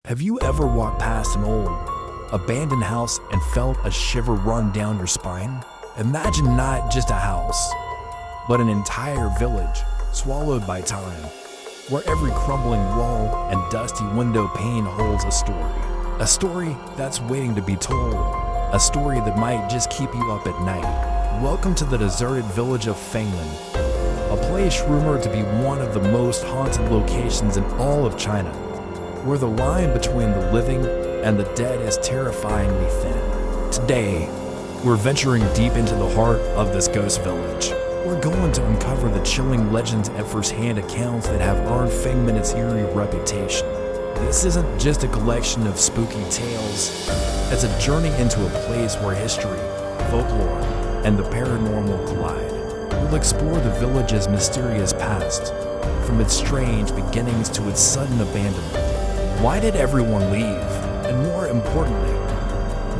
Have you ever walked past an old, abandoned house and felt a shiver run down your spine? Imagine not just a house, but an entire village swallowed by time, where every crumbling wall and dusty window pane holds a story that's waiting to be told, a story that might just keep you up at night. Welcome to the deserted village of Fengmen, a place rumored to be one of the most haunted locations in all of China, where the line between the living and the dead is terrifyingly thin. Today, we're venturing deep into the heart of this ghost village. We're going to uncover the chilling legends and first-hand accounts that have earned Fengmen its eerie reputation. This isn't just a collection of spooky tales, it's a journey into a place where history, folklore, and the paranormal collide. We'll explore the village's mysterious past, from its strange beginnings to its sudden abandonment. Why did everyone leave? And more importantly,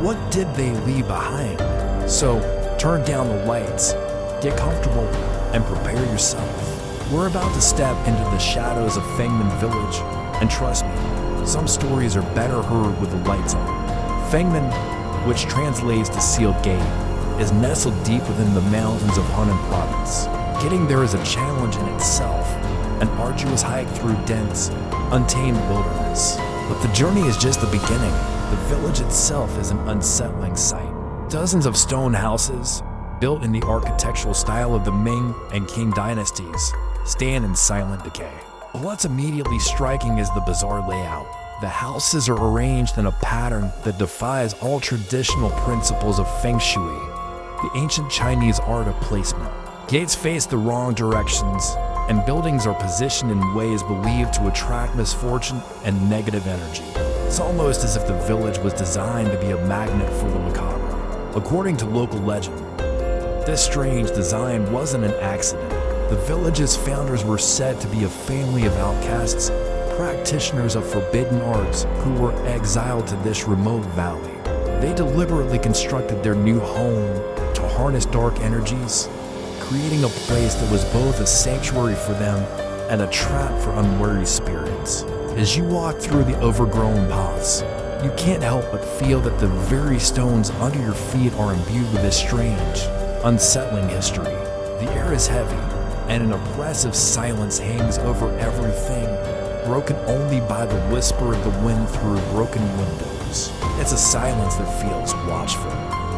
what did they leave behind? So, turn down the lights, get comfortable, and prepare yourself. We're about to step into the shadows of Fengmen Village, and trust me, some stories are better heard with the lights on. Fengmen, which translates to sealed gate, is nestled deep within the mountains of Hunan province. Getting there is a challenge in itself, an arduous hike through dense, untamed wilderness. But the journey is just the beginning. The village itself is an unsettling sight. Dozens of stone houses, built in the architectural style of the Ming and Qing dynasties, stand in silent decay. What's immediately striking is the bizarre layout. The houses are arranged in a pattern that defies all traditional principles of Feng Shui, the ancient Chinese art of placement. Gates face the wrong directions, and buildings are positioned in ways believed to attract misfortune and negative energy. It's almost as if the village was designed to be a magnet for the macabre. According to local legend, this strange design wasn't an accident. The village's founders were said to be a family of outcasts, practitioners of forbidden arts who were exiled to this remote valley. They deliberately constructed their new home to harness dark energies, creating a place that was both a sanctuary for them and a trap for unwary spirits. As you walk through the overgrown paths, you can't help but feel that the very stones under your feet are imbued with this strange, unsettling history. The air is heavy, and an oppressive silence hangs over everything, broken only by the whisper of the wind through broken windows. It's a silence that feels watchful.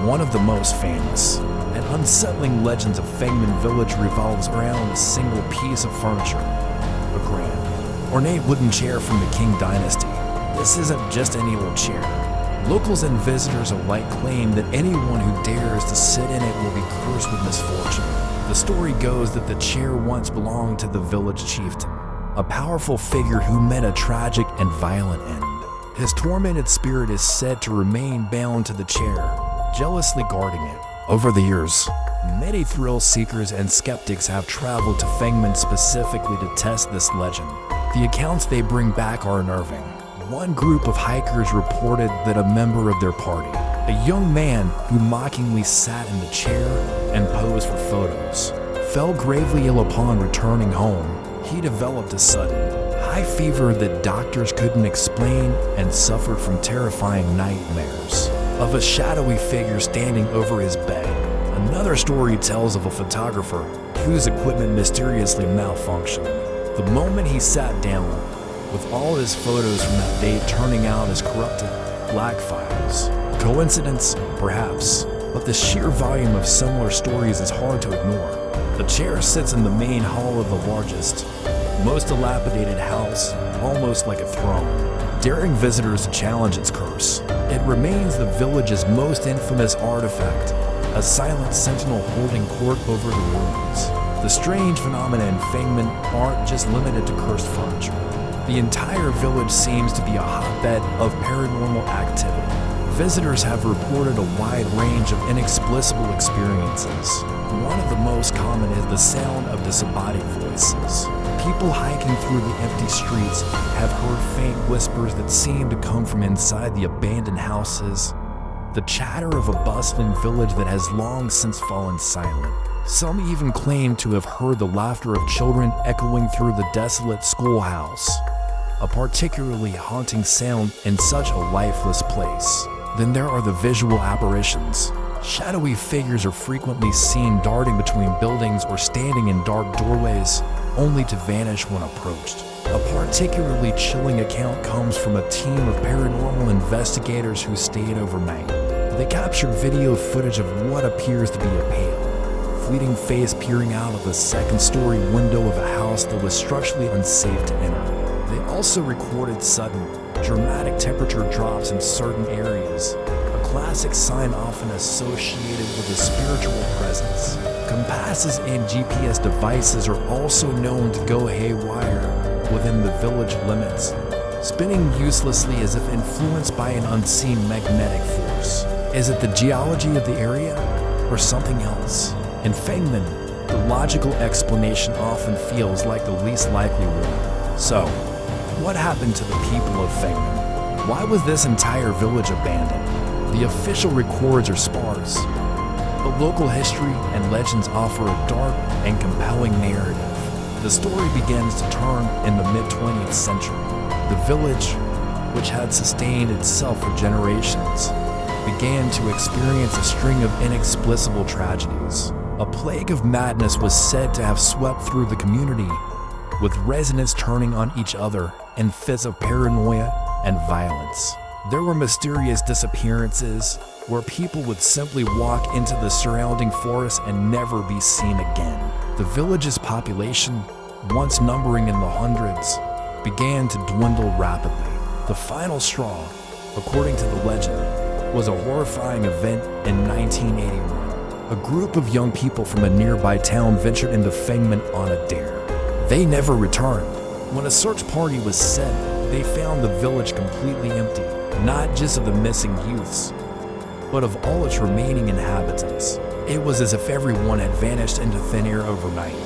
One of the most famous and unsettling legends of Fengmen Village revolves around a single piece of furniture, a grand, ornate wooden chair from the Qing dynasty. This isn't just any old chair. Locals and visitors alike claim that anyone who dares to sit in it will be cursed with misfortune. The story goes that the chair once belonged to the village chieftain, a powerful figure who met a tragic and violent end. His tormented spirit is said to remain bound to the chair, jealously guarding it. Over the years, many thrill seekers and skeptics have traveled to Fengmen specifically to test this legend. The accounts they bring back are unnerving. One group of hikers reported that a member of their party, a young man who mockingly sat in the chair and posed for photos, fell gravely ill upon returning home. He developed a sudden, high fever that doctors couldn't explain and suffered from terrifying nightmares of a shadowy figure standing over his bed. Another story tells of a photographer whose equipment mysteriously malfunctioned the moment he sat down, with all his photos from that day turning out as corrupted black files. Coincidence? Perhaps, but the sheer volume of similar stories is hard to ignore. The chair sits in the main hall of the largest, most dilapidated house, almost like a throne, daring visitors to challenge its curse. It remains the village's most infamous artifact, a silent sentinel holding court over the ruins. The strange phenomena in Fengmen aren't just limited to cursed furniture. The entire village seems to be a hotbed of paranormal activity. Visitors have reported a wide range of inexplicable experiences. One of the most common is the sound of disembodied voices. People hiking through the empty streets have heard faint whispers that seem to come from inside the abandoned houses, the chatter of a bustling village that has long since fallen silent. Some even claim to have heard the laughter of children echoing through the desolate schoolhouse. a particularly haunting sound in such a lifeless place. Then there are the visual apparitions. Shadowy figures are frequently seen darting between buildings or standing in dark doorways, only to vanish when approached. A particularly chilling account comes from a team of paranormal investigators who stayed overnight. They captured video footage of what appears to be a pale, fleeting face peering out of the second-story window of a house that was structurally unsafe to enter. They also recorded sudden, dramatic temperature drops in certain areas, a classic sign often associated with a spiritual presence. Compasses and GPS devices are also known to go haywire within the village limits, spinning uselessly as if influenced by an unseen magnetic force. Is it the geology of the area, or something else? In Fengmen, the logical explanation often feels like the least likely one. So, what happened to the people of Fengmen? Why was this entire village abandoned? The official records are sparse, but local history and legends offer a dark and compelling narrative. The story begins to turn in the mid-20th century. The village, which had sustained itself for generations, began to experience a string of inexplicable tragedies. A plague of madness was said to have swept through the community, with residents turning on each other in fits of paranoia and violence. There were mysterious disappearances, where people would simply walk into the surrounding forest and never be seen again. The village's population, once numbering in the hundreds, began to dwindle rapidly. The final straw, according to the legend, was a horrifying event in 1981. A group of young people from a nearby town ventured into Fengmen on a dare. They never returned. When a search party was sent, they found the village completely empty, not just of the missing youths, but of all its remaining inhabitants. It was as if everyone had vanished into thin air overnight.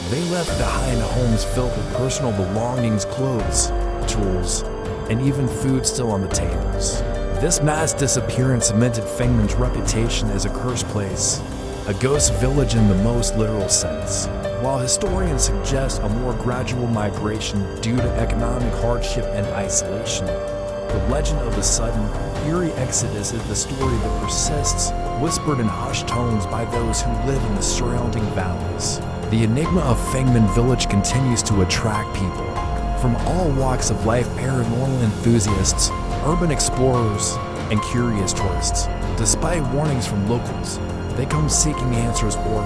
They left behind homes filled with personal belongings, clothes, tools, and even food still on the tables. This mass disappearance cemented Fengmen's reputation as a cursed place, a ghost village in the most literal sense. While historians suggest a more gradual migration due to economic hardship and isolation, the legend of the sudden, eerie exodus is the story that persists, whispered in hushed tones by those who live in the surrounding valleys. The enigma of Fengmen Village continues to attract people from all walks of life: paranormal enthusiasts, urban explorers, and curious tourists. Despite warnings from locals, they come seeking answers or,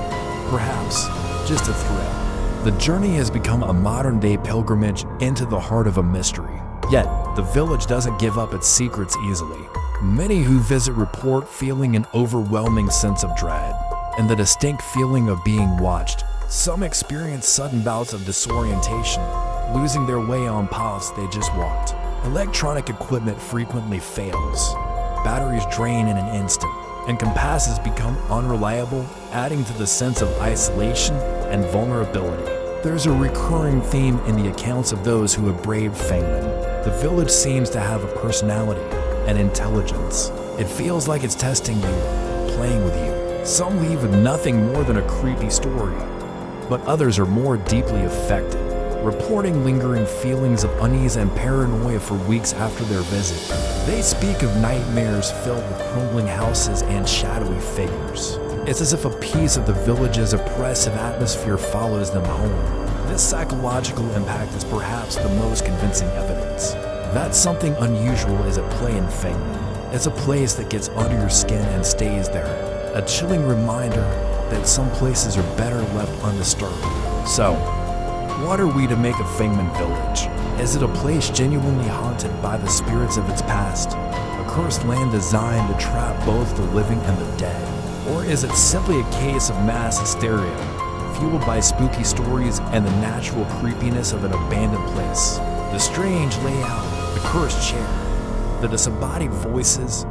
perhaps, just a thrill. The journey has become a modern-day pilgrimage into the heart of a mystery. Yet, the village doesn't give up its secrets easily. Many who visit report feeling an overwhelming sense of dread and the distinct feeling of being watched. Some experience sudden bouts of disorientation, losing their way on paths they just walked. Electronic equipment frequently fails. Batteries drain in an instant, and compasses become unreliable, adding to the sense of isolation and vulnerability. There's a recurring theme in the accounts of those who have braved Fengmen. The village seems to have a personality and intelligence. It feels like it's testing you, playing with you. Some leave with nothing more than a creepy story, but others are more deeply affected, reporting lingering feelings of unease and paranoia for weeks after their visit. They speak of nightmares filled with crumbling houses and shadowy figures. It's as if a piece of the village's oppressive atmosphere follows them home. This psychological impact is perhaps the most convincing evidence that something unusual is at play in Fengmen. It's a place that gets under your skin and stays there, a chilling reminder that some places are better left undisturbed. So, what are we to make of Fengmen Village? Is it a place genuinely haunted by the spirits of its past? A cursed land designed to trap both the living and the dead? Or is it simply a case of mass hysteria, fueled by spooky stories and the natural creepiness of an abandoned place? The strange layout, the cursed chair, the disembodied voices,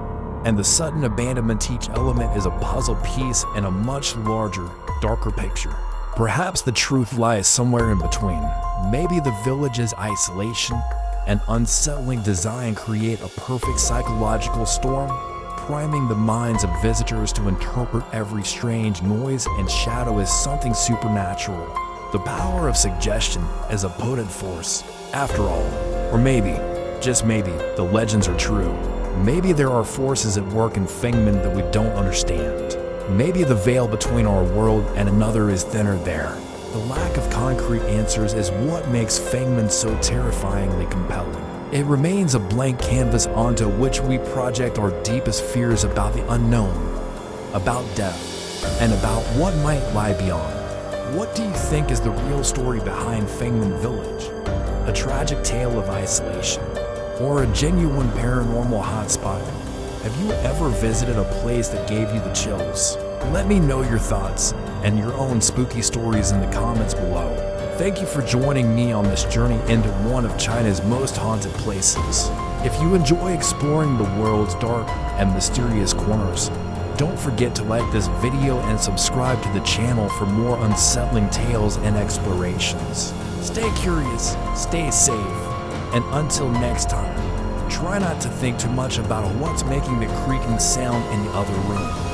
and the sudden abandonment, each element is a puzzle piece in a much larger, darker picture. Perhaps the truth lies somewhere in between. Maybe the village's isolation and unsettling design create a perfect psychological storm, priming the minds of visitors to interpret every strange noise and shadow as something supernatural. The power of suggestion is a potent force, after all. Or maybe, just maybe, the legends are true. Maybe there are forces at work in Fengman that we don't understand. Maybe the veil between our world and another is thinner there. The lack of concrete answers is what makes Fengman so terrifyingly compelling. It remains a blank canvas onto which we project our deepest fears about the unknown, about death, and about what might lie beyond. What do you think is the real story behind Fengman Village? A tragic tale of isolation, or a genuine paranormal hotspot? Have you ever visited a place that gave you the chills? Let me know your thoughts and your own spooky stories in the comments below. Thank you for joining me on this journey into one of China's most haunted places. If you enjoy exploring the world's dark and mysterious corners, don't forget to like this video and subscribe to the channel for more unsettling tales and explorations. Stay curious, stay safe, and until next time, try not to think too much about what's making the creaking sound in the other room.